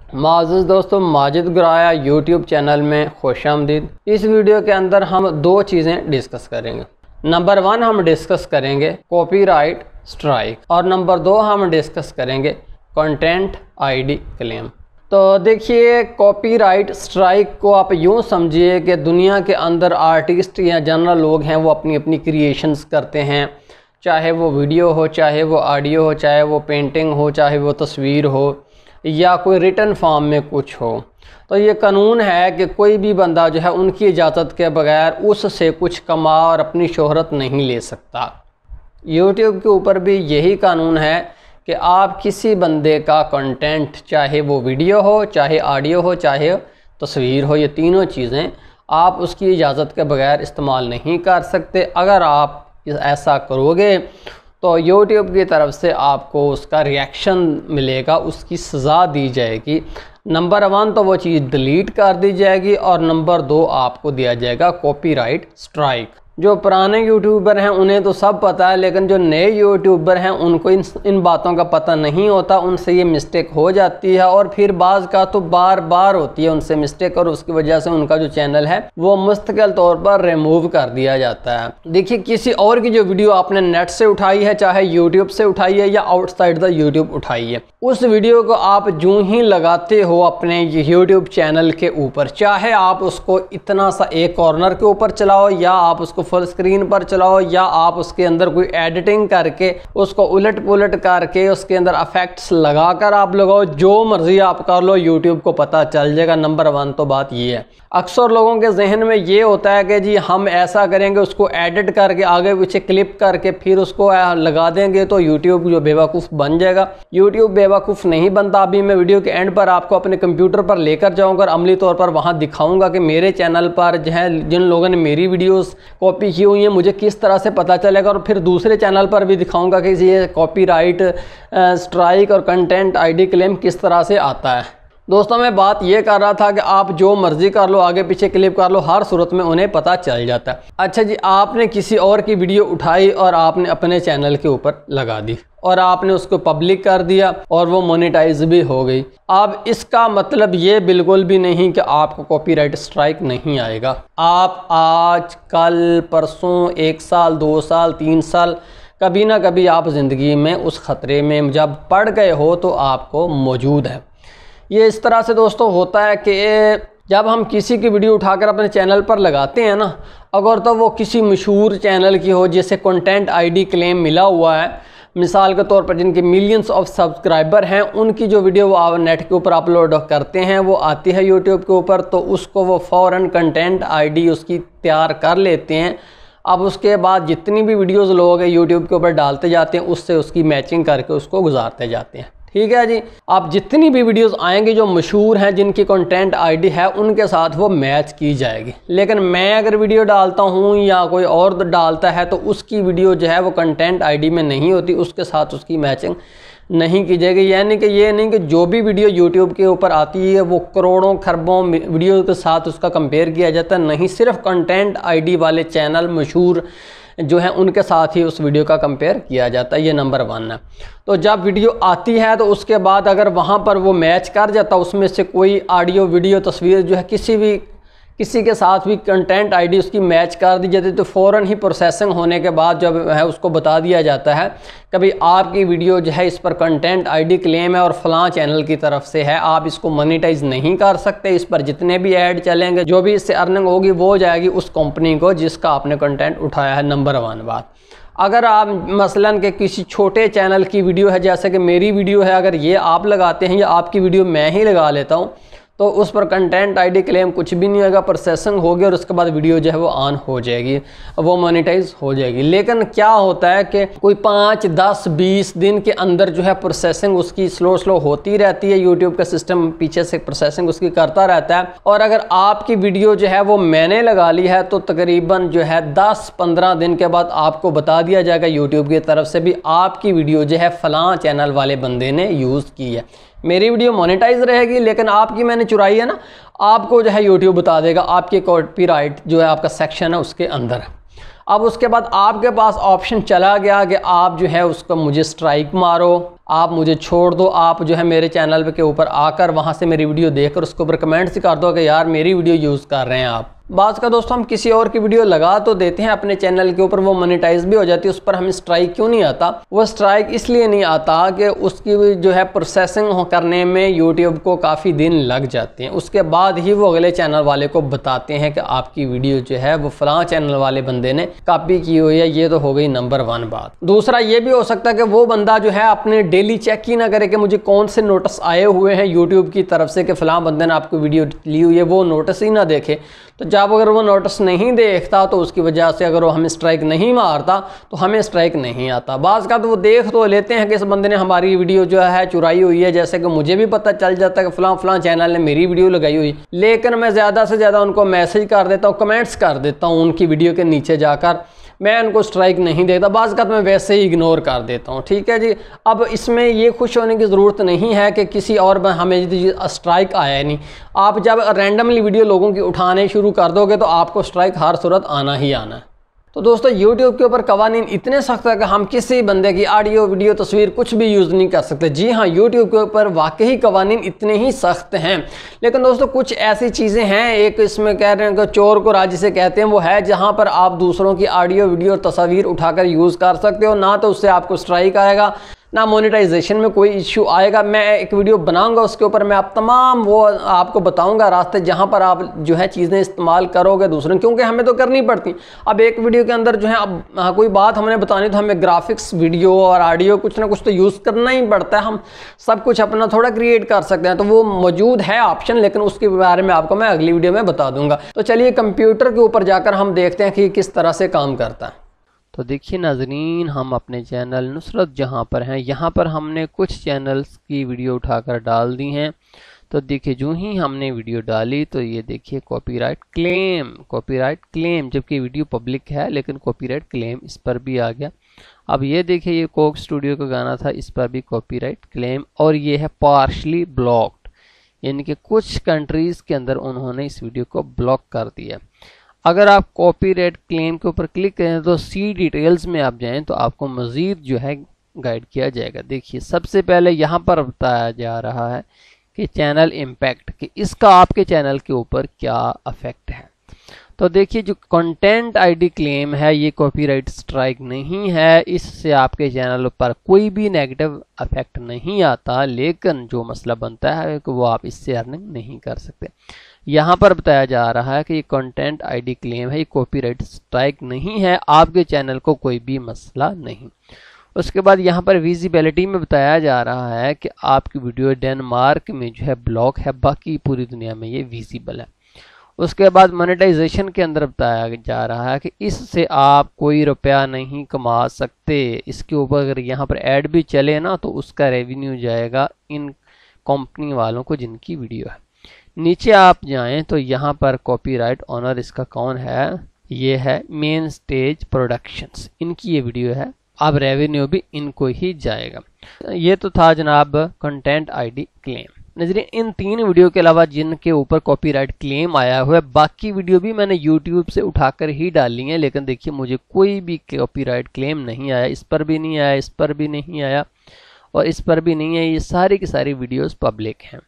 माज़िज़ दोस्तों, Majid Guraya YouTube channel में खुश आमदीद। इस वीडियो के अंदर हम दो चीज़ें डिस्कस करेंगे। नंबर 1 हम डिस्कस करेंगे कॉपीराइट स्ट्राइक और नंबर 2 हम डिस्कस करेंगे कंटेंट आईडी क्लेम। तो देखिए, कॉपीराइट स्ट्राइक को आप यूँ समझिए कि दुनिया के अंदर आर्टिस्ट या जनरल लोग हैं, वो अपनी अपनी क्रिएशंस करते हैं, चाहे वो वीडियो हो, चाहे वो ऑडियो हो, चाहे वो पेंटिंग हो, चाहे वो तस्वीर हो या कोई रिटन फॉर्म में कुछ हो। तो ये कानून है कि कोई भी बंदा जो है उनकी इजाज़त के बगैर उससे कुछ कमा और अपनी शोहरत नहीं ले सकता। यूट्यूब के ऊपर भी यही कानून है कि आप किसी बंदे का कंटेंट, चाहे वो वीडियो हो, चाहे ऑडियो हो, चाहे तस्वीर हो, ये तीनों चीज़ें आप उसकी इजाज़त के बगैर इस्तेमाल नहीं कर सकते। अगर आप ऐसा करोगे तो यूट्यूब की तरफ से आपको उसका रिएक्शन मिलेगा, उसकी सज़ा दी जाएगी। नंबर 1 तो वो चीज़ डिलीट कर दी जाएगी और नंबर 2 आपको दिया जाएगा कॉपीराइट स्ट्राइक। जो पुराने यूट्यूबर हैं उन्हें तो सब पता है, लेकिन जो नए यूट्यूबर हैं उनको इन बातों का पता नहीं होता, उनसे ये मिस्टेक हो जाती है और फिर बाज़ का तो बार बार होती है उनसे मिस्टेक, और उसकी वजह से उनका जो चैनल है वो मुस्तकिल तौर पर रिमूव कर दिया जाता है। देखिए, किसी और की जो वीडियो आपने नेट से उठाई है, चाहे यूट्यूब से उठाई है या आउटसाइड द यूट्यूब उठाई है, उस वीडियो को आप यूँ ही लगाते हो अपने यूट्यूब चैनल के ऊपर, चाहे आप उसको इतना सा एक कॉर्नर के ऊपर चलाओ या आप उसको फुल स्क्रीन पर चलाओ या आप उसके अंदर कोई एडिटिंग करके उसको उलट पुलट करके उसके अंदर इफेक्ट्स लगाकर आप लगाओ, जो मर्जी आप कर लो, यूट्यूब को पता चल जाएगा। नंबर 1 तो बात ये है। अक्सर लोगों के जहन में ये होता है कि जी हम ऐसा करेंगे, उसको एडिट करके आगे पीछे क्लिप करके फिर उसको लगा देंगे तो यूट्यूब जो बेवकूफ़ बन जाएगा। यूट्यूब बेवकूफ़ नहीं बनता। अभी मैं वीडियो के एंड पर आपको अपने कंप्यूटर पर लेकर जाऊँगा और अमली तौर पर वहाँ दिखाऊँगा कि मेरे चैनल पर जो है जिन लोगों ने मेरी वीडियोज़ कॉपी की हुई है मुझे किस तरह से पता चलेगा, और फिर दूसरे चैनल पर भी दिखाऊंगा कि ये कॉपीराइट स्ट्राइक और कंटेंट आईडी क्लेम किस तरह से आता है। दोस्तों, मैं बात ये कर रहा था कि आप जो मर्जी कर लो, आगे पीछे क्लिप कर लो, हर सूरत में उन्हें पता चल जाता है। अच्छा जी, आपने किसी और की वीडियो उठाई और आपने अपने चैनल के ऊपर लगा दी और आपने उसको पब्लिक कर दिया और वो मोनेटाइज भी हो गई। अब इसका मतलब ये बिल्कुल भी नहीं कि आपको कॉपीराइट स्ट्राइक नहीं आएगा। आप आज, कल, परसों, 1 साल, 2 साल, 3 साल, कभी ना कभी आप ज़िंदगी में उस ख़तरे में जब पड़ गए हो तो आपको मौजूद है। ये इस तरह से दोस्तों होता है कि जब हम किसी की वीडियो उठाकर अपने चैनल पर लगाते हैं ना, अगर तो वो किसी मशहूर चैनल की हो जिसे कंटेंट आईडी क्लेम मिला हुआ है, मिसाल के तौर पर जिनके मिलियंस ऑफ सब्सक्राइबर हैं, उनकी जो वीडियो वो आप नेट के ऊपर अपलोड करते हैं, वो आती है यूट्यूब के ऊपर, तो उसको वो फ़ौरन कंटेंट आईडी उसकी तैयार कर लेते हैं। अब उसके बाद जितनी भी वीडियोज़ लोग यूट्यूब के ऊपर डालते जाते हैं उससे उसकी मैचिंग करके उसको गुजारते जाते हैं। ठीक है जी। आप जितनी भी वीडियोस आएंगी जो मशहूर हैं, जिनकी कंटेंट आईडी है, उनके साथ वो मैच की जाएगी। लेकिन मैं अगर वीडियो डालता हूं या कोई और डालता है तो उसकी वीडियो जो है वो कंटेंट आईडी में नहीं होती, उसके साथ उसकी मैचिंग नहीं की जाएगी। यानी कि ये नहीं कि जो भी वीडियो यूट्यूब के ऊपर आती है वो करोड़ों खरबों वीडियो के साथ उसका कंपेयर किया जाता है, नहीं, सिर्फ कंटेंट आईडी वाले चैनल मशहूर जो है उनके साथ ही उस वीडियो का कंपेयर किया जाता है। ये नंबर 1 है। तो जब वीडियो आती है तो उसके बाद अगर वहाँ पर वो मैच कर जाता, उसमें से कोई ऑडियो, वीडियो, तस्वीर जो है किसी के साथ भी कंटेंट आईडी उसकी मैच कर दी जाती है, तो फ़ौरन ही प्रोसेसिंग होने के बाद जब है उसको बता दिया जाता है कि भाई आपकी वीडियो जो है इस पर कंटेंट आईडी क्लेम है और फलां चैनल की तरफ से है, आप इसको मोनेटाइज नहीं कर सकते, इस पर जितने भी ऐड चलेंगे, जो भी इससे अर्निंग होगी वो जाएगी उस कंपनी को जिसका आपने कंटेंट उठाया है। नंबर 1 बात। अगर आप मसलन के किसी छोटे चैनल की वीडियो है, जैसे कि मेरी वीडियो है, अगर ये आप लगाते हैं या आपकी वीडियो मैं ही लगा लेता हूँ, तो उस पर कंटेंट आईडी क्लेम कुछ भी नहीं होगा, प्रोसेसिंग होगी और उसके बाद वीडियो जो है वो ऑन हो जाएगी, वो मोनेटाइज हो जाएगी। लेकिन क्या होता है कि कोई 5, 10, 20 दिन के अंदर जो है प्रोसेसिंग उसकी स्लो होती रहती है, यूट्यूब का सिस्टम पीछे से प्रोसेसिंग उसकी करता रहता है। और अगर आपकी वीडियो जो है वो मैंने लगा ली है तो तकरीबन जो है 10-15 दिन के बाद आपको बता दिया जाएगा यूट्यूब की तरफ से भी आपकी वीडियो जो है फलां चैनल वाले बंदे ने यूज़ की है। मेरी वीडियो मोनेटाइज रहेगी लेकिन आपकी मैंने चुराई है ना, आपको जो है यूट्यूब बता देगा, आपके कॉपीराइट जो है आपका सेक्शन है उसके अंदर। अब उसके बाद आपके पास ऑप्शन चला गया कि आप जो है उसको मुझे स्ट्राइक मारो, आप मुझे छोड़ दो, आप जो है मेरे चैनल के ऊपर आकर वहाँ से मेरी वीडियो देखकर उसके ऊपर कमेंट्स ही कर दो कि यार मेरी वीडियो यूज़ कर रहे हैं आप। बात का दोस्तों हम किसी और की वीडियो लगा तो देते हैं अपने चैनल के ऊपर, वो मोनेटाइज भी हो जाती है, उस पर हमें स्ट्राइक क्यों नहीं आता? वो स्ट्राइक इसलिए नहीं आता कि उसकी जो है प्रोसेसिंग करने में यूट्यूब को काफ़ी दिन लग जाते हैं, उसके बाद ही वो अगले चैनल वाले को बताते हैं कि आपकी वीडियो जो है वो फलां चैनल वाले बंदे ने कॉपी की हुई है। ये तो हो गई नंबर 1 बात। दूसरा ये भी हो सकता है कि वो बंदा जो है अपने डेली चेक ही ना करे कि मुझे कौन से नोटिस आए हुए हैं यूट्यूब की तरफ से कि फलां बंदे ने आपको वीडियो ली हुई है, वो नोटिस ही ना देखे। तो जब अगर वो नोटिस नहीं देखता तो उसकी वजह से अगर वो हमें स्ट्राइक नहीं मारता तो हमें स्ट्राइक नहीं आता। बाज़ का तो वो देख तो लेते हैं कि इस बंदे ने हमारी वीडियो जो है चुराई हुई है, जैसे कि मुझे भी पता चल जाता है कि फलां फलां चैनल ने मेरी वीडियो लगाई हुई, लेकिन मैं ज़्यादा से ज़्यादा उनको मैसेज कर देता हूँ, कमेंट्स कर देता हूँ उनकी वीडियो के नीचे जाकर, मैं उनको स्ट्राइक नहीं देता। बाज़ का मैं वैसे ही इग्नोर कर देता हूँ, ठीक है जी। अब इसमें ये खुश होने की ज़रूरत नहीं है कि किसी और हमें स्ट्राइक आया नहीं। आप जब रैंडमली वीडियो लोगों की उठाने शुरू कर दोगे तो आपको स्ट्राइक हर सूरत आना ही आना है। तो दोस्तों यूट्यूब के ऊपर कवानीन इतने सख्त है कि हम किसी बंदे की ऑडियो वीडियो तस्वीर कुछ भी यूज़ नहीं कर सकते। जी हाँ, यूट्यूब के ऊपर वाकई कवानीन इतने ही सख्त हैं, लेकिन दोस्तों कुछ ऐसी चीज़ें हैं, एक इसमें कह रहे हैं कि चोर को राज जिसे कहते हैं, वो है जहाँ पर आप दूसरों की ऑडियो वीडियो और तस्वीर उठाकर यूज़ कर सकते हो, ना तो उससे आपको स्ट्राइक आएगा ना मोनेटाइजेशन में कोई इश्यू आएगा। मैं एक वीडियो बनाऊंगा उसके ऊपर मैं आप तमाम वो आपको बताऊंगा रास्ते जहां पर आप जो है चीज़ें इस्तेमाल करोगे दूसरों, क्योंकि हमें तो करनी पड़ती। अब एक वीडियो के अंदर जो है अब कोई बात हमने बतानी तो हमें ग्राफिक्स वीडियो और ऑडियो कुछ ना कुछ तो यूज़ करना ही पड़ता है। हम सब कुछ अपना थोड़ा क्रिएट कर सकते हैं, तो वो मौजूद है ऑप्शन, लेकिन उसके बारे में आपको मैं अगली वीडियो में बता दूंगा। तो चलिए कंप्यूटर के ऊपर जाकर हम देखते हैं कि किस तरह से काम करता है। तो देखिए नाजरीन, हम अपने चैनल नुसरत जहां पर हैं, यहाँ पर हमने कुछ चैनल्स की वीडियो उठाकर डाल दी हैं। तो देखिए जो ही हमने वीडियो डाली तो ये देखिए कॉपीराइट क्लेम, जबकि वीडियो पब्लिक है लेकिन कॉपीराइट क्लेम इस पर भी आ गया। अब ये देखिए ये कोक स्टूडियो का गाना था, इस पर भी कॉपीराइट क्लेम, और ये है पार्शली ब्लॉक्ड, यानी कि कुछ कंट्रीज़ के अंदर उन्होंने इस वीडियो को ब्लॉक कर दिया। अगर आप कॉपीराइट क्लेम के ऊपर क्लिक करें तो सी डिटेल्स में आप जाएं तो आपको मज़ीद जो है गाइड किया जाएगा। देखिए सबसे पहले यहाँ पर बताया जा रहा है कि चैनल इम्पैक्ट, कि इसका आपके चैनल के ऊपर क्या इफेक्ट है। तो देखिए जो कंटेंट आईडी क्लेम है ये कॉपीराइट स्ट्राइक नहीं है, इससे आपके चैनल पर कोई भी नेगेटिव इफेक्ट नहीं आता, लेकिन जो मसला बनता है कि वो आप इससे अर्निंग नहीं कर सकते। यहाँ पर बताया जा रहा है कि ये कंटेंट आईडी क्लेम है, ये कॉपीराइट स्ट्राइक नहीं है, आपके चैनल को कोई भी मसला नहीं। उसके बाद यहाँ पर विजिबिलिटी में बताया जा रहा है कि आपकी वीडियो डेनमार्क में जो है ब्लॉक है, बाकी पूरी दुनिया में ये विजिबल है। उसके बाद मोनेटाइजेशन के अंदर बताया जा रहा है कि इससे आप कोई रुपया नहीं कमा सकते। इसके ऊपर अगर यहाँ पर ऐड भी चले ना तो उसका रेवेन्यू जाएगा इन कंपनी वालों को जिनकी वीडियो है। नीचे आप जाएं तो यहाँ पर कॉपीराइट ऑनर इसका कौन है, ये है मेन स्टेज प्रोडक्शंस, इनकी ये वीडियो है। अब रेवेन्यू भी इनको ही जाएगा। ये तो था जनाब कंटेंट आईडी क्लेम। नजरिए इन 3 वीडियो के अलावा जिनके ऊपर कॉपीराइट क्लेम आया हुआ है, बाकी वीडियो भी मैंने यूट्यूब से उठाकर ही डाली है, लेकिन देखिए मुझे कोई भी कॉपीराइट क्लेम नहीं आया। इस पर भी नहीं आया, इस पर भी नहीं आया और इस पर भी नहीं है। ये सारी की सारी वीडियोस पब्लिक हैं।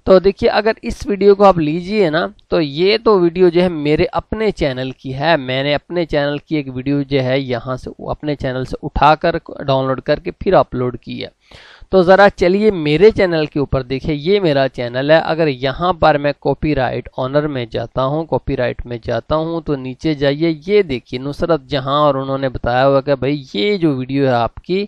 तो देखिए अगर इस वीडियो को आप लीजिए ना तो ये तो वीडियो जो है मेरे अपने चैनल की है। मैंने अपने चैनल की एक वीडियो जो है यहाँ से अपने चैनल से उठाकर डाउनलोड करके फिर अपलोड की है। तो ज़रा चलिए मेरे चैनल के ऊपर देखिए, ये मेरा चैनल है। अगर यहाँ पर मैं कॉपीराइट ऑनर में जाता हूँ, कॉपीराइट में जाता हूँ तो नीचे जाइए, ये देखिए नुसरत जहाँ, और उन्होंने बताया हुआ कि भाई ये जो वीडियो है आपकी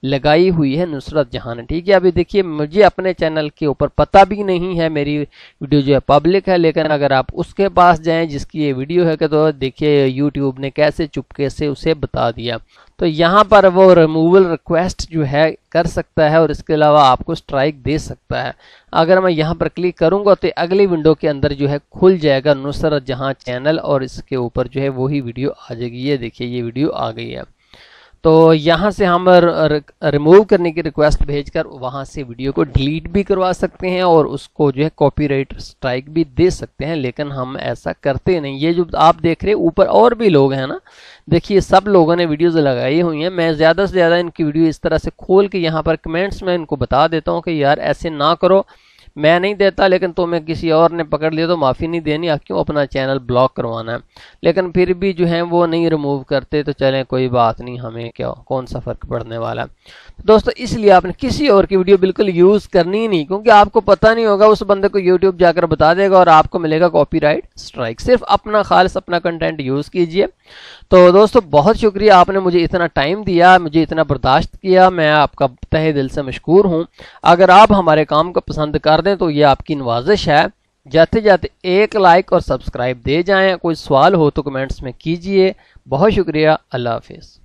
लगाई हुई है नुसरत जहां ने, ठीक है। अभी देखिए मुझे अपने चैनल के ऊपर पता भी नहीं है, मेरी वीडियो जो है पब्लिक है, लेकिन अगर आप उसके पास जाएं जिसकी ये वीडियो है तो देखिए यूट्यूब ने कैसे चुपके से उसे बता दिया। तो यहाँ पर वो रिमूवल रिक्वेस्ट जो है कर सकता है और इसके अलावा आपको स्ट्राइक दे सकता है। अगर मैं यहाँ पर क्लिक करूँगा तो अगली विंडो के अंदर जो है खुल जाएगा नुसरत जहां चैनल और इसके ऊपर जो है वही वीडियो आ जाएगी। ये देखिए ये वीडियो आ गई है। तो यहाँ से हम रिमूव करने की रिक्वेस्ट भेजकर वहाँ से वीडियो को डिलीट भी करवा सकते हैं और उसको जो है कॉपीराइट स्ट्राइक भी दे सकते हैं, लेकिन हम ऐसा करते नहीं। ये जो आप देख रहे हैं ऊपर और भी लोग हैं ना, देखिए सब लोगों ने वीडियोज़ लगाई हुई हैं। मैं ज़्यादा से ज़्यादा इनकी वीडियो इस तरह से खोल के यहाँ पर कमेंट्स में इनको बता देता हूँ कि यार ऐसे ना करो, मैं नहीं देता लेकिन तुम्हें किसी और ने पकड़ लिया तो माफ़ी नहीं देनी, क्यों अपना चैनल ब्लॉक करवाना है। लेकिन फिर भी जो है वो नहीं रिमूव करते, तो चलें कोई बात नहीं, हमें क्या कौन सा फ़र्क पड़ने वाला है। दोस्तों इसलिए आपने किसी और की वीडियो बिल्कुल यूज़ करनी ही नहीं, क्योंकि आपको पता नहीं होगा, उस बंदे को यूट्यूब जाकर बता देगा और आपको मिलेगा कॉपीराइट स्ट्राइक। सिर्फ अपना खालिस अपना कंटेंट यूज़ कीजिए। तो दोस्तों बहुत शुक्रिया, आपने मुझे इतना टाइम दिया, मुझे इतना बर्दाश्त किया, मैं आपका तहे दिल से मशकूर हूँ। अगर आप हमारे काम को पसंद कर दें तो ये आपकी नवाजिश है, जाते जाते एक लाइक और सब्सक्राइब दे जाएं। कोई सवाल हो तो कमेंट्स में कीजिए। बहुत शुक्रिया, अल्लाह हाफिज़।